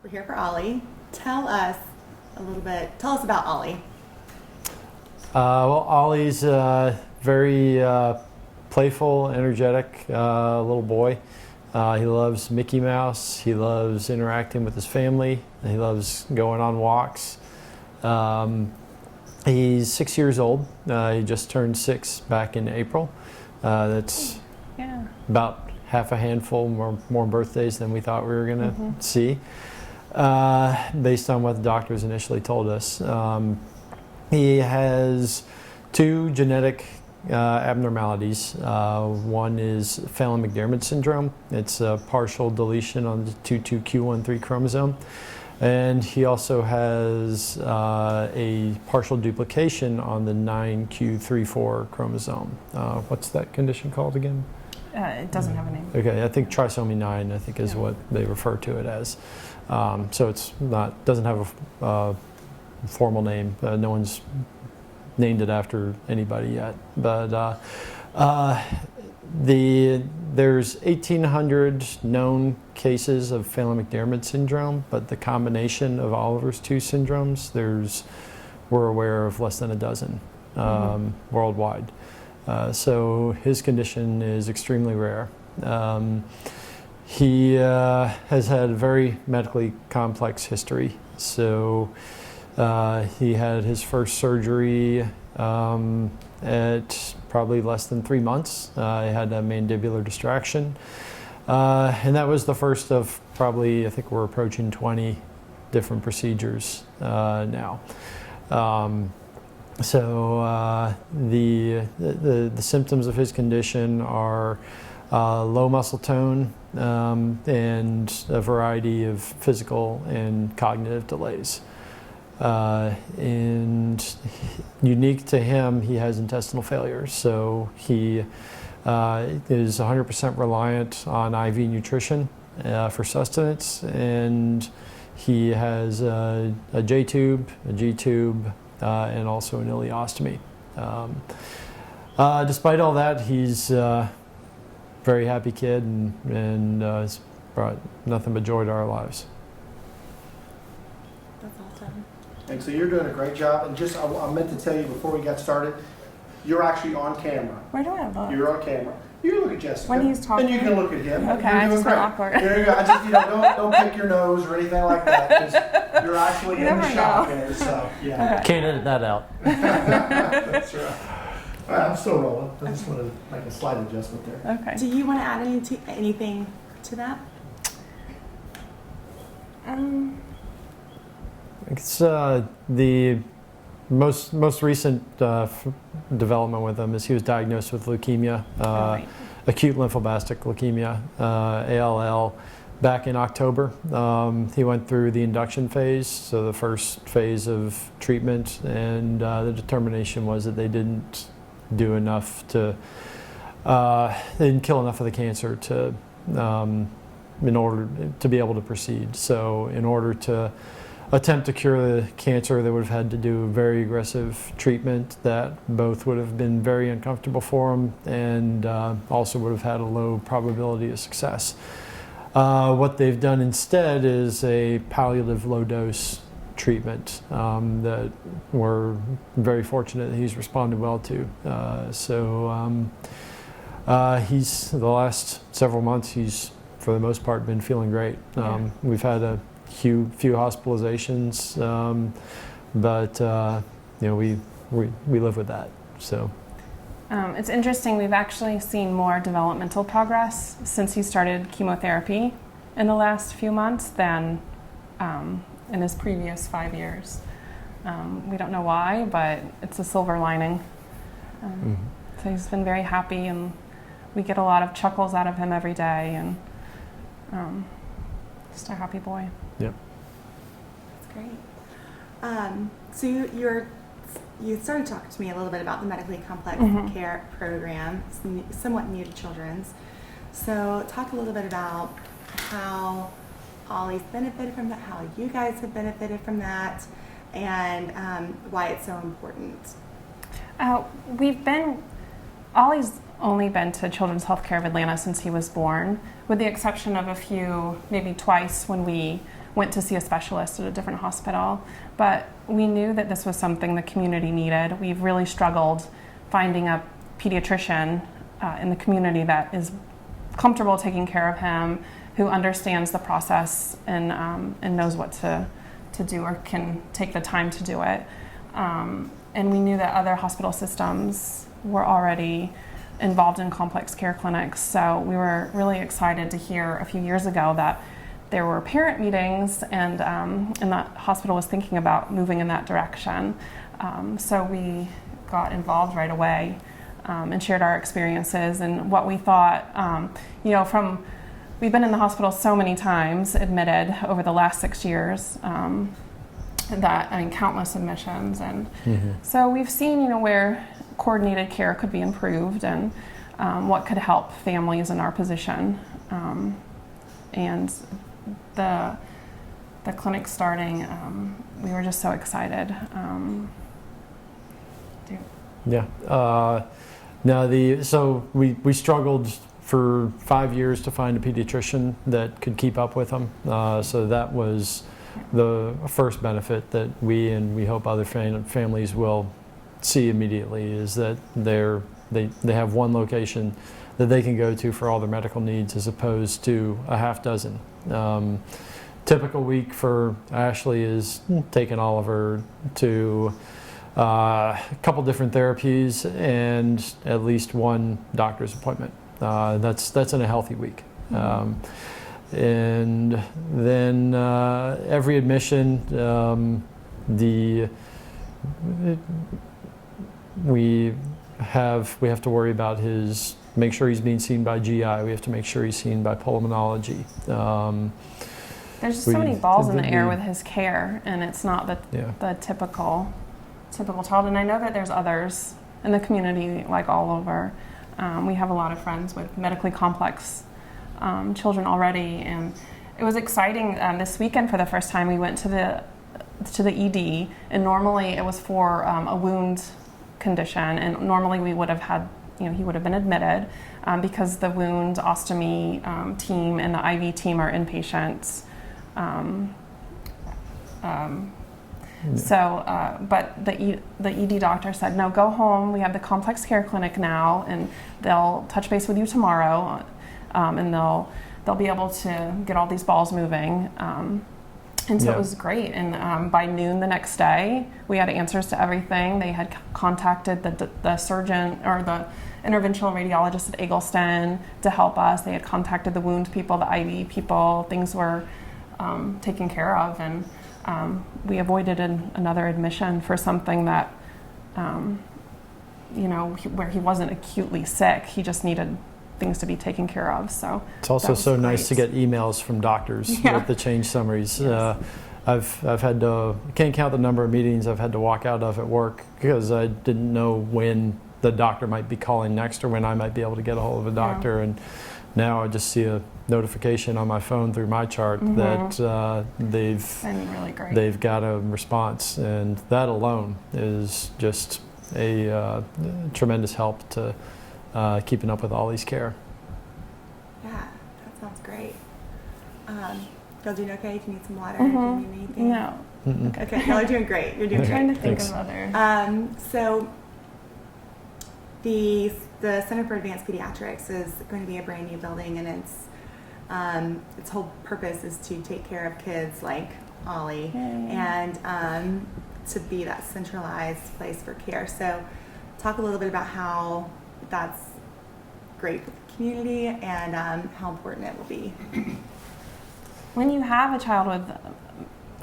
We're here for Ollie. Tell us about Ollie. Well, Ollie's very playful, energetic little boy. He loves Mickey Mouse. He loves interacting with his family. He loves going on walks. He's 6 years old. He just turned 6 back in April. That's about half a handful more birthdays than we thought we were going to see, based on what the doctors initially told us. He has 2 genetic abnormalities. One is Phelan-McDermid syndrome. It's a partial deletion on the 22q13 chromosome. And he also has a partial duplication on the 9q34 chromosome. What's that condition called again? It doesn't have a name. Okay, I think trisomy 9, I think, is what they refer to it as. So it's doesn't have a formal name. No one's named it after anybody yet. But there's 1,800 known cases of Phelan-McDermid syndrome, but the combination of Oliver's 2 syndromes, we're aware of less than a dozen worldwide. So his condition is extremely rare. He has had a very medically complex history. So he had his first surgery at probably less than 3 months. He had a mandibular distraction. And that was the first of probably, I think we're approaching 20 different procedures now. So the symptoms of his condition are low muscle tone and a variety of physical and cognitive delays. And unique to him, he has intestinal failure. So he is 100% reliant on IV nutrition for sustenance, and he has a J-tube, a G-tube, and also an ileostomy. Despite all that, he's a very happy kid and has brought nothing but joy to our lives. That's awesome. And so you're doing a great job. And just, I meant to tell you before we got started, you're actually on camera. Where do I look? You're on camera. You can look at Jessica. When he's talking? And you can look at him. Okay, You're I doing just feel great. awkward. There you go. I just, don't pick your nose or anything like that, because you're actually You in the never shot know. there. So, yeah. Okay. Can't edit that out. That's right. All right, I'm still rolling. I just want to make a slight adjustment there. Okay. Do you want to add anything to that? It's the most recent development with him is he was diagnosed with leukemia, Right. acute lymphoblastic leukemia, ALL, back in October. He went through the induction phase, so the first phase of treatment, and the determination was that they didn't do enough to, they didn't kill enough of the cancer to, in order to be able to proceed. So in order to attempt to cure the cancer, they would have had to do very aggressive treatment that both would have been very uncomfortable for him and also would have had a low probability of success. What they've done instead is a palliative low-dose treatment that we're very fortunate that he's responded well to. He's, the last several months, he's for the most part been feeling great. We've had a few hospitalizations, but we live with that. So It's interesting, we've actually seen more developmental progress since he started chemotherapy in the last few months than in his previous 5 years. We don't know why, but it's a silver lining. So he's been very happy, and we get a lot of chuckles out of him every day, and just a happy boy. Yep. That's great. So you started talking to me a little bit about the medically complex care program, somewhat new to children's. So talk a little bit about how Ollie's benefited from that, how you guys have benefited from that, and why it's so important. Ollie's only been to Children's Healthcare of Atlanta since he was born, with the exception of a few, maybe twice when we went to see a specialist at a different hospital. But we knew that this was something the community needed. We've really struggled finding a pediatrician in the community that is comfortable taking care of him, who understands the process and knows what to do or can take the time to do it. And we knew that other hospital systems were already involved in complex care clinics. So we were really excited to hear a few years ago that there were parent meetings and that hospital was thinking about moving in that direction. So we got involved right away and shared our experiences and what we thought, we've been in the hospital so many times, admitted over the last 6 years, countless admissions. And so we've seen, where coordinated care could be improved and what could help families in our position. And the clinic starting, we were just so excited. So we struggled for 5 years to find a pediatrician that could keep up with them. So that was the first benefit that we hope other families will see immediately, is that they have one location that they can go to for all their medical needs, as opposed to a half dozen. Typical week for Ashley is taking Oliver to a couple different therapies and at least one doctor's appointment. That's in a healthy week. And then every admission, we have to worry about make sure he's being seen by GI. We have to make sure he's seen by pulmonology. There's just so many balls in the air with his care, and it's not the typical child. And I know that there's others in the community, like all over. We have a lot of friends with medically complex children already, and it was exciting. This weekend, for the first time, we went to the ED, and normally it was for a wound condition, and normally we would have had, he would have been admitted because the wound ostomy team and the IV team are inpatients. But the ED doctor said, no, go home. We have the complex care clinic now, and they'll touch base with you tomorrow, and they'll be able to get all these balls moving. And so it was great. And by noon the next day, we had answers to everything. They had contacted the surgeon or the interventional radiologist at Eggleston to help us. They had contacted the wound people, the IV people. Things were taken care of, and we avoided another admission for something that, where he wasn't acutely sick. He just needed things to be taken care of. So it's also so nice to get emails from doctors with the change summaries. Yes. I've had to, can't count the number of meetings I've had to walk out of at work because I didn't know when the doctor might be calling next or when I might be able to get a hold of a doctor. And now I just see a notification on my phone through my chart that they've got a response, and that alone is just a tremendous help to keeping up with Ollie's care. Yeah, that sounds great. Y'all doing okay? Do you need some water? Do you need anything? No. Okay, y'all are doing great. You're doing I'm great. trying to think Thanks. of other. So the Center for Advanced Pediatrics is going to be a brand new building, and its whole purpose is to take care of kids like Ollie and to be that centralized place for care. So talk a little bit about how that's great for the community and how important it will be. When you have a child with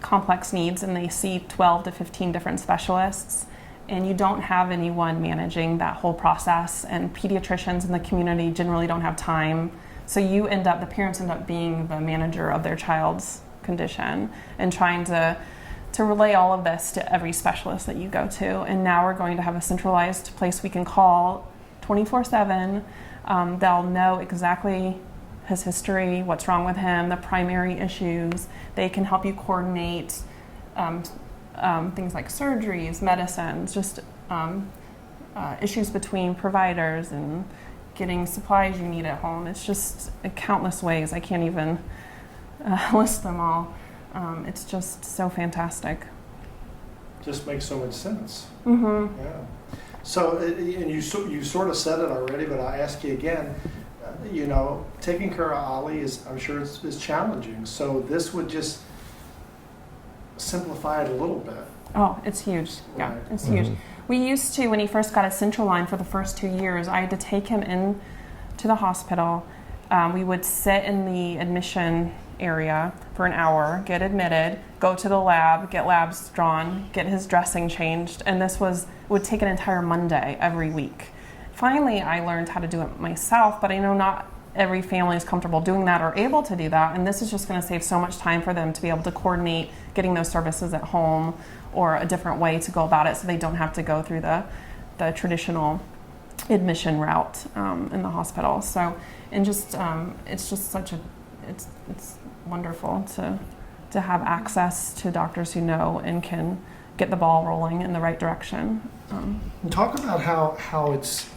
complex needs and they see 12 to 15 different specialists, and you don't have anyone managing that whole process, and pediatricians in the community generally don't have time, so the parents end up being the manager of their child's condition and trying to relay all of this to every specialist that you go to. And now we're going to have a centralized place we can call 24/7. They'll know exactly his history, what's wrong with him, the primary issues. They can help you coordinate things like surgeries, medicines, just issues between providers and getting supplies you need at home. It's just countless ways. I can't even list them all. It's just so fantastic. Just makes so much sense. Mm-hmm. Yeah. So, and you sort of said it already, but I ask you again. You know, taking care of Ollie I'm sure is challenging. So this would just simplify it a little bit. Oh, it's huge. Yeah, Right. it's huge. Mhm. We used to, when he first got his central line for the first 2 years, I had to take him in to the hospital. We would sit in the admission area for an hour, get admitted, go to the lab, get labs drawn, get his dressing changed, and would take an entire Monday every week. Finally, I learned how to do it myself, but I know not every family is comfortable doing that or able to do that, and this is just going to save so much time for them to be able to coordinate getting those services at home or a different way to go about it so they don't have to go through the traditional admission route in the hospital. So, and just it's just such a it's wonderful to have access to doctors who know and can get the ball rolling in the right direction. Talk about how it's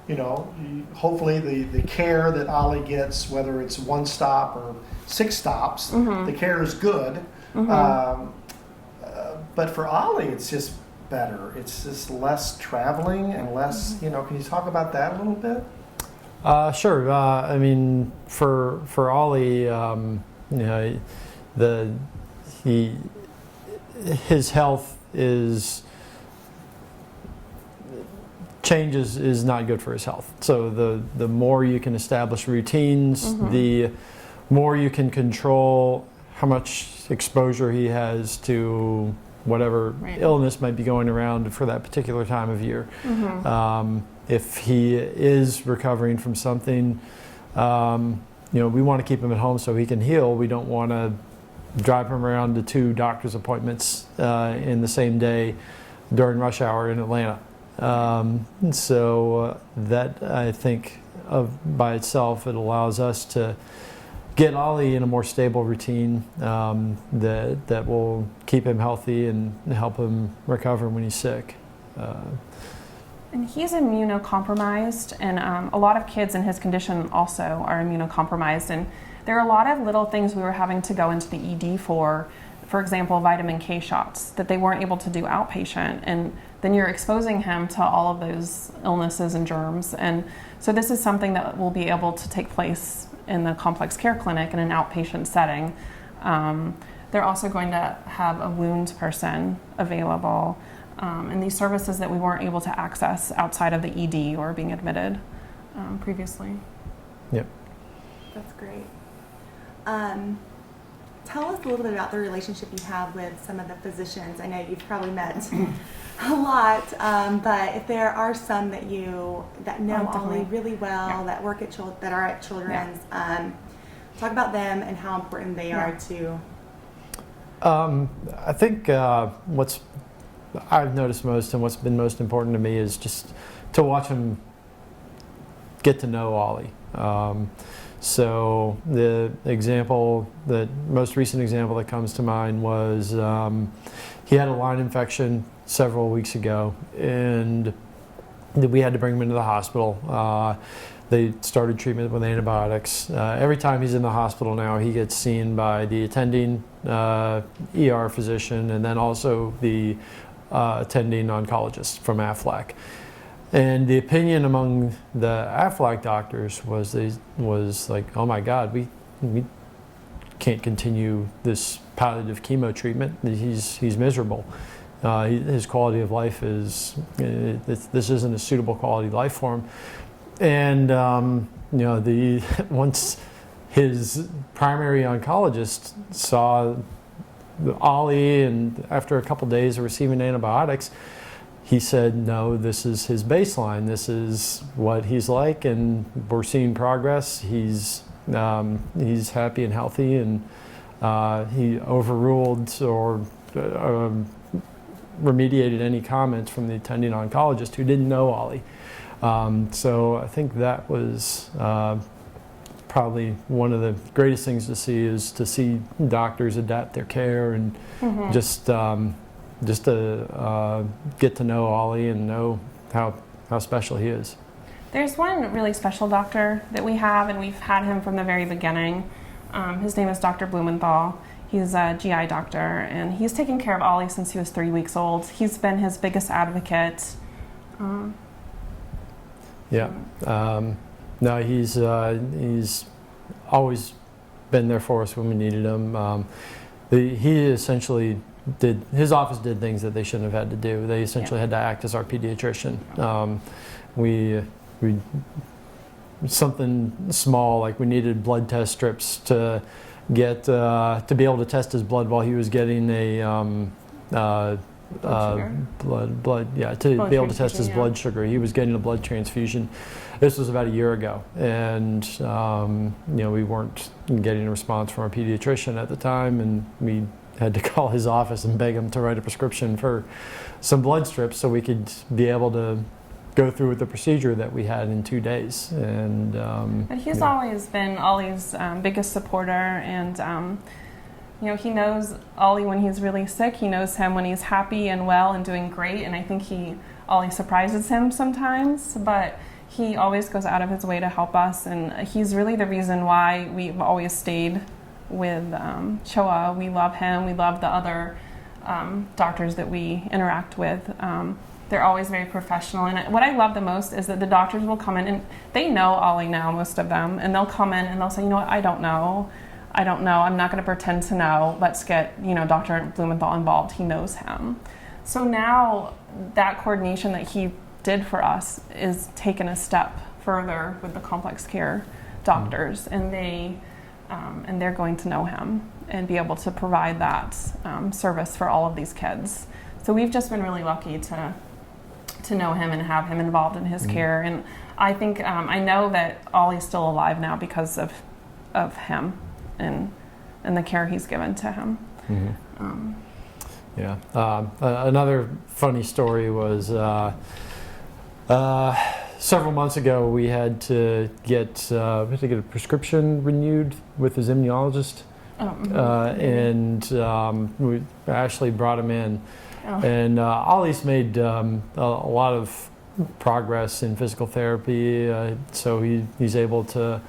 you know, hopefully the care that Ollie gets, whether it's 1 stop or 6 stops, Mm-hmm. the care is good. Mm-hmm. But for Ollie, it's just better. It's just less traveling and less, Mm-hmm. you know, can you talk about that a little bit? Sure. I mean, for Ollie, you know, his health changes is not good for his health. So the more you can establish routines, Mm-hmm. the more you can control how much exposure he has to whatever Right. illness might be going around for that particular time of year. Mm-hmm. If he is recovering from something, you know, we want to keep him at home so he can heal. We don't want to drive him around to 2 doctor's appointments in the same day during rush hour in Atlanta. So that, I think, by itself, it allows us to get Ollie in a more stable routine that will keep him healthy and help him recover when he's sick. And he's immunocompromised, and a lot of kids in his condition also are immunocompromised. And there are a lot of little things we were having to go into the ED for example, vitamin K shots that they weren't able to do outpatient. And then you're exposing him to all of those illnesses and germs. And so this is something that will be able to take place in the complex care clinic in an outpatient setting. They're also going to have a wound person available. And these services that we weren't able to access outside of the ED or being admitted previously. Yep. That's great. Tell us a little bit about the relationship you have with some of the physicians. I know you've probably met a lot, but if there are some that know Ollie really well, Yeah. that work at that are at Children's, talk about them and how important they are to. I think what's I've noticed most and what's been most important to me is just to watch him get to know Ollie. So the most recent example that comes to mind was he had a line infection several weeks ago, and we had to bring him into the hospital. They started treatment with antibiotics. Every time he's in the hospital now, he gets seen by the attending ER physician and then also the attending oncologist from AFLAC. And the opinion among the AFLAC doctors was like, oh my God, we can't continue this palliative chemo treatment. He's miserable. His quality of life this isn't a suitable quality of life for him. And you know, once his primary oncologist saw Ollie, and after a couple days of receiving antibiotics, he said, no, this is his baseline. This is what he's like, and we're seeing progress. He's happy and healthy, and he overruled or remediated any comments from the attending oncologist who didn't know Ollie. So I think that was probably one of the greatest things to see, is to see doctors adapt their care and just to get to know Ollie and know how special he is. There's one really special doctor that we have, and we've had him from the very beginning. His name is Dr. Blumenthal. He's a GI doctor, and he's taken care of Ollie since he was 3 weeks old. He's been his biggest advocate. Yeah. No, he's always been there for us when we needed him. He essentially his office did things that they shouldn't have had to do. They essentially had to act as our pediatrician. We something small, like we needed blood test strips to get to be able to test his blood while he was getting a blood be able to test his blood sugar. He was getting a blood transfusion. This was about a year ago, and we weren't getting a response from our pediatrician at the time, and we had to call his office and beg him to write a prescription for some blood strips so we could be able to go through with the procedure that we had in 2 days. And he's always been Ollie's biggest supporter, and he knows Ollie when he's really sick. He knows him when he's happy and well and doing great, and I think Ollie surprises him sometimes, but he always goes out of his way to help us, and he's really the reason why we've always stayed with Choa. We love him. We love the other doctors that we interact with. They're always very professional, and what I love the most is that the doctors will come in, and they know Ollie now, most of them, and they'll come in and they'll say, I don't know. I'm not going to pretend to know. Let's get Dr. Blumenthal involved. He knows him. So now that coordination that he did for us is taken a step further with the complex care doctors, and they're going to know him and be able to provide that service for all of these kids. So we've just been really lucky to know him and have him involved in his care. And I think I know that Ollie's still alive now because of him and the care he's given to him. Another funny story was several months ago we had to get a prescription renewed with his immunologist. We actually brought him in. And Ollie's made a lot of progress in physical therapy, so he's able to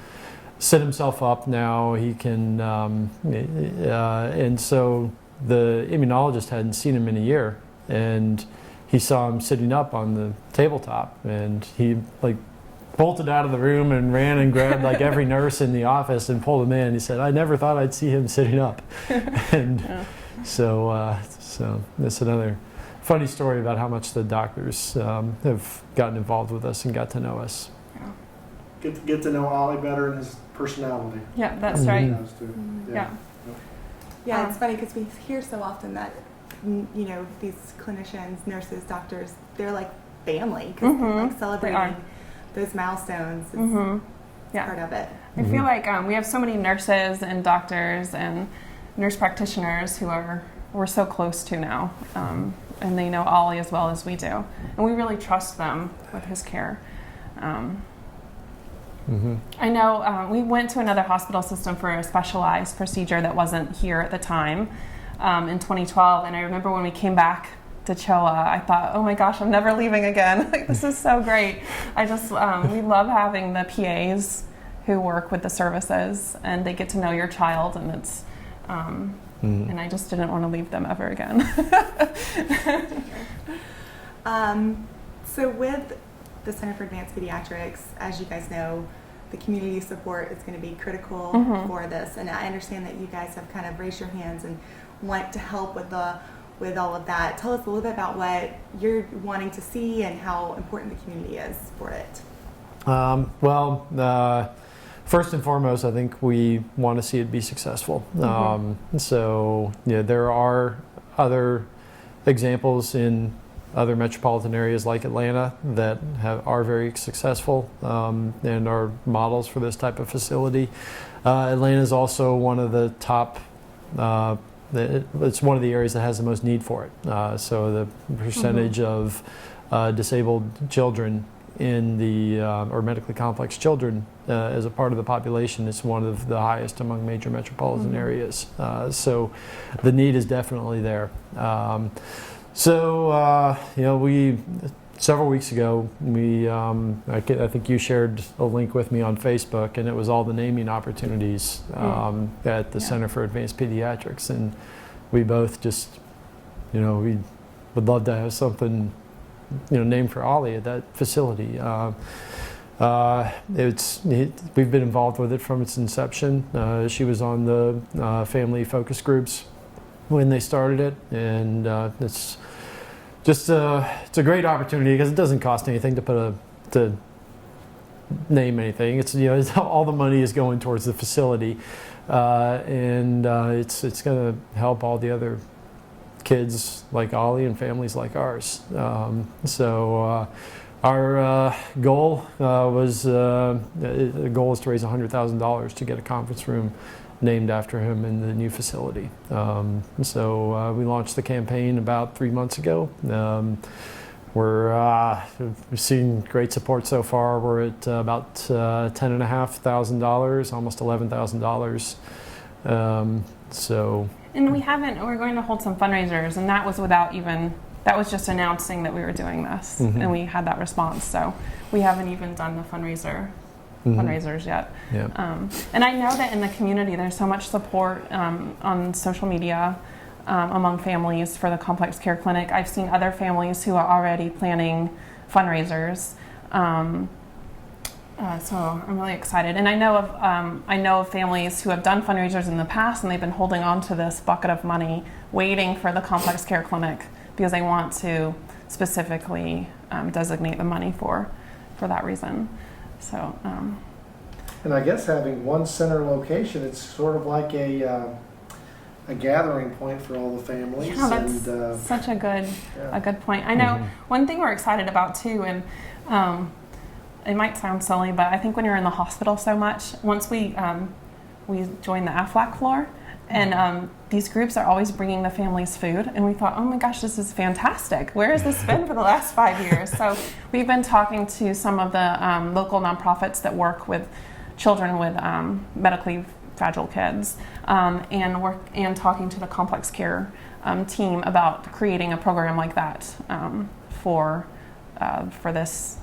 sit himself up now. He can, and so the immunologist hadn't seen him in a year, and he saw him sitting up on the tabletop, and he bolted out of the room and ran and grabbed every nurse in the office and pulled him in. He said, "I never thought I'd see him sitting up," and So that's another funny story about how much the doctors have gotten involved with us and got to know us. Get to know Ollie better and his personality. Yeah, that's right. Yeah, it's funny because we hear so often that these clinicians, nurses, doctors, they're like family because celebrating those milestones is part of it. I feel like we have so many nurses and doctors and nurse practitioners who we're so close to now, and they know Ollie as well as we do, and we really trust them with his care. I know we went to another hospital system for a specialized procedure that wasn't here at the time in 2012, and I remember when we came back to Choa, I thought, oh my gosh, I'm never leaving again. This is so great. I just we love having the PAs who work with the services, and they get to know your child, and it's and I just didn't want to leave them ever again. So with the Center for Advanced Pediatrics, as you guys know, the community support is going to be critical for this, and I understand that you guys have kind of raised your hands and want to help with all of that. Tell us a little bit about what you're wanting to see and how important the community is for it. First and foremost, I think we want to see it be successful. There are other examples in other metropolitan areas like Atlanta that are very successful and are models for this type of facility. Atlanta is also one of the top, it's one of the areas that has the most need for it. So the percentage of disabled children in the or medically complex children as a part of the population is one of the highest among major metropolitan areas. So the need is definitely there. We several weeks ago, I think you shared a link with me on Facebook, and it was all the naming opportunities at the Center for Advanced Pediatrics, and we both just, we would love to have something, named for Ollie at that facility. We've been involved with it from its inception. She was on the family focus groups when they started it, and it's just it's a great opportunity because it doesn't cost anything to name anything. It's all the money is going towards the facility, and it's going to help all the other kids like Ollie and families like ours. Our goal was the goal is to raise $100,000 to get a conference room named after him in the new facility. We launched the campaign about 3 months ago. We've seen great support so far. We're at about $10,500, almost $11,000. And we're going to hold some fundraisers, and that was just announcing that we were doing this, and we had that response. So we haven't even done the fundraisers yet. Yeah. And I know that in the community there's so much support on social media among families for the complex care clinic. I've seen other families who are already planning fundraisers. So I'm really excited, and I know of families who have done fundraisers in the past, and they've been holding on to this bucket of money, waiting for the complex care clinic because they want to specifically designate the money for that reason. So. And I guess having one center location, it's sort of like a gathering point for all the families. Yeah, that's such a good point. I know one thing we're excited about too, and it might sound silly, but I think when you're in the hospital so much, once we joined the AFLAC floor, and these groups are always bringing the families food, and we thought, oh my gosh, this is fantastic. Where has this been for the last 5 years? So we've been talking to some of the local nonprofits that work with children with medically fragile kids, and talking to the complex care team about creating a program like that for this.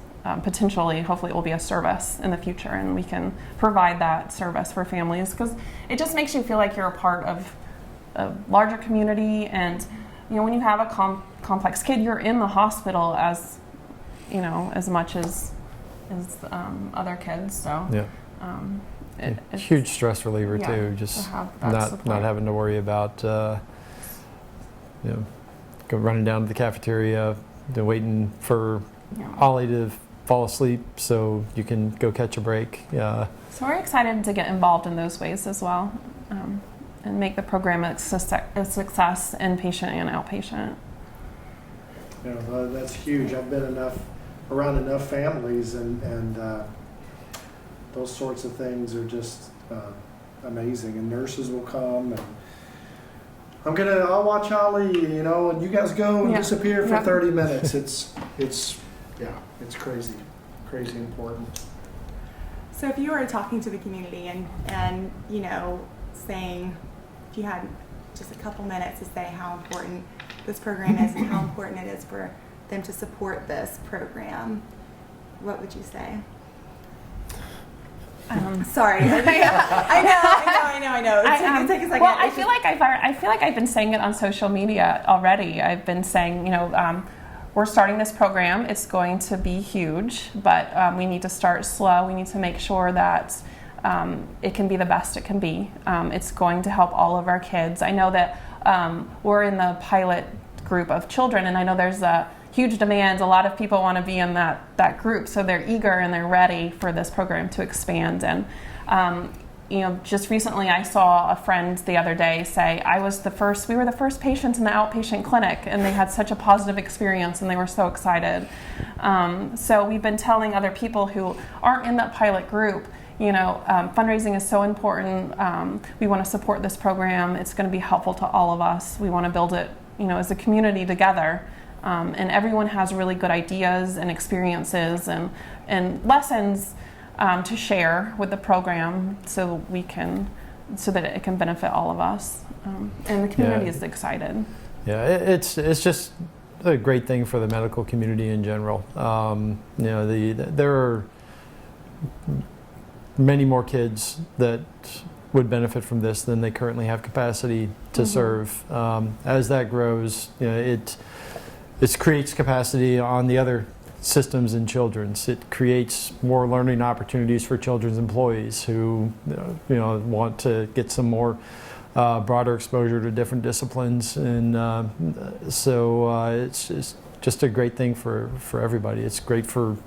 Potentially, hopefully it will be a service in the future, and we can provide that service for families, because it just makes you feel like you're a part of a larger community. And when you have a complex kid, you're in the hospital as much as other kids. So yeah, it's huge stress reliever too. Just not having to worry about running down to the cafeteria, waiting for Ollie to fall asleep so you can go catch a break. So we're excited to get involved in those ways as well, and make the program a success, inpatient and outpatient. That's huge. I've been around enough families, and those sorts of things are just amazing. And nurses will come, and I'll watch Ollie, and you guys go and disappear for 30 minutes. It's crazy important. So if you were talking to the community and saying, if you had just a couple minutes to say how important this program is and how important it is for them to support this program, what would you say? Sorry. I know. Take a second. Well, I feel like I've been saying it on social media already. I've been saying, we're starting this program. It's going to be huge, but we need to start slow. We need to make sure that it can be the best it can be. It's going to help all of our kids. I know that we're in the pilot group of children, and I know there's a huge demand. A lot of people want to be in that group, so they're eager and they're ready for this program to expand. And just recently I saw a friend the other day say, we were the first patients in the outpatient clinic, and they had such a positive experience and they were so excited. So we've been telling other people who aren't in that pilot group, fundraising is so important. We want to support this program. It's going to be helpful to all of us. We want to build it, as a community together. And everyone has really good ideas and experiences and lessons to share with the program, so that it can benefit all of us, and the community is excited. Yeah, it's just a great thing for the medical community in general. You know, there are many more kids that would benefit from this than they currently have capacity to serve. As that grows, you know, it creates capacity on the other systems in children's. It creates more learning opportunities for children's employees who you know, want to get some more broader exposure to different disciplines, and so it's just a great thing for everybody. It's great for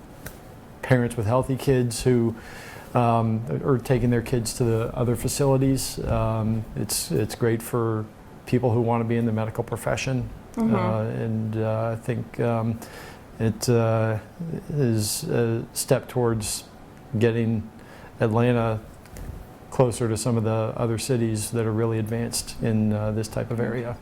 parents with healthy kids who are taking their kids to the other facilities. It's great for people who want to be in the medical profession, and I think it is a step towards getting Atlanta closer to some of the other cities that are really advanced in this type of area.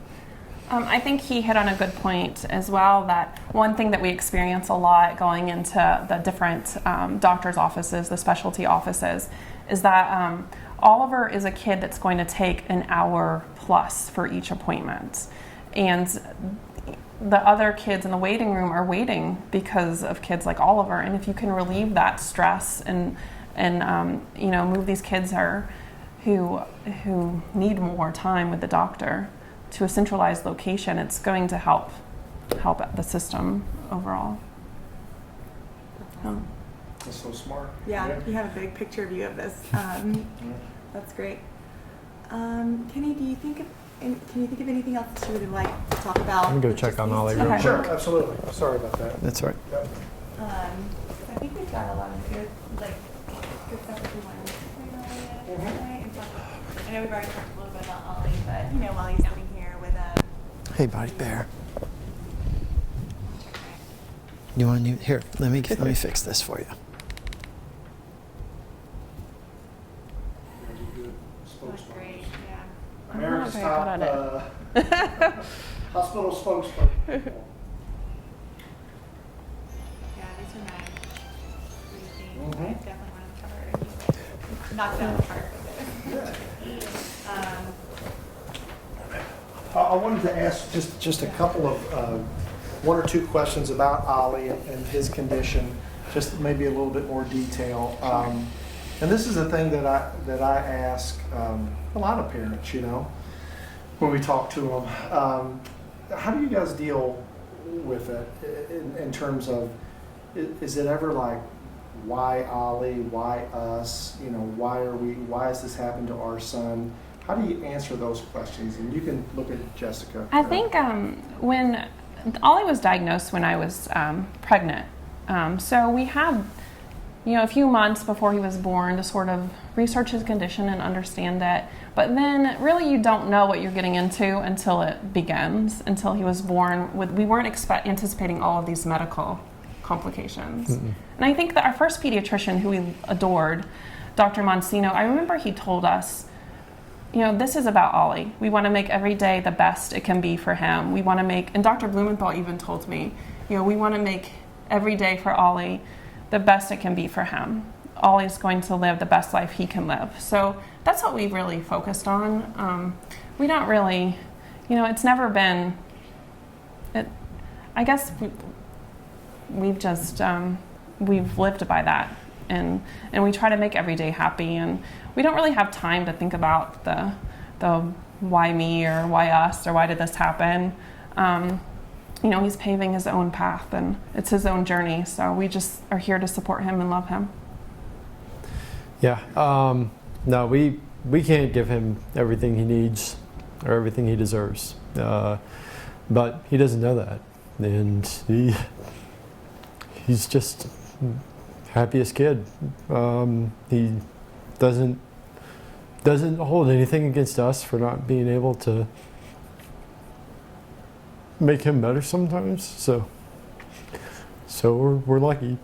I think he hit on a good point as well, that one thing that we experience a lot going into the different doctor's offices, the specialty offices, is that Oliver is a kid that's going to take an hour plus for each appointment. And the other kids in the waiting room are waiting because of kids like Oliver. And if you can relieve that stress and you know, move these kids who need more time with the doctor to a centralized location, it's going to help the system overall. That's so smart. Yeah, you have a big picture view of this. That's great. Kenny, can you think of anything else that you would like to talk about? I'm going to go check on Ollie real Okay. quick. Sure, absolutely. Sorry about that. That's all right. Yep. I think we've got a lot of good stuff that we wanted to say tonight. I know we've already talked a little bit about Ollie, but you know, while he's sitting here with Hey, Buddy Bear. You want to here? Let me fix this for you. that's great, yeah. America's I'm not very top hospital spokesperson. Yeah, these are nice. I definitely want to cover it. Knock down the park with it. I wanted to ask just a couple of one or two questions about Ollie and his condition, just maybe a little bit more detail. And this is a thing that I ask a lot of parents, you know, when we talk to them. How do you guys deal with it in terms of, is it ever like, why Ollie, why us, you know, why has this happened to our son? How do you answer those questions? And you can look at Jessica. I think when Ollie was diagnosed when I was pregnant, so we had, you know, a few months before he was born to sort of research his condition and understand it. But then really you don't know what you're getting into until it begins, until he was born. We weren't anticipating all of these medical complications. And I think that our first pediatrician, who we adored, Dr. Monsino, I remember he told us, you know, this is about Ollie. We want to make every day the best it can be for him. We want to make, and Dr. Blumenthal even told me, you know, we want to make every day for Ollie the best it can be for him. Ollie's going to live the best life he can live. So that's what we've really focused on. We don't really, you know, it's never been, I guess we've just, we've lived by that. And we try to make every day happy, and we don't really have time to think about the why me or why us or why did this happen. You know, he's paving his own path and it's his own journey, so we just are here to support him and love him. Yeah, no, we can't give him everything he needs or everything he deserves, but he doesn't know that, and he's just happiest kid. He doesn't hold anything against us for not being able to make him better sometimes. So we're lucky.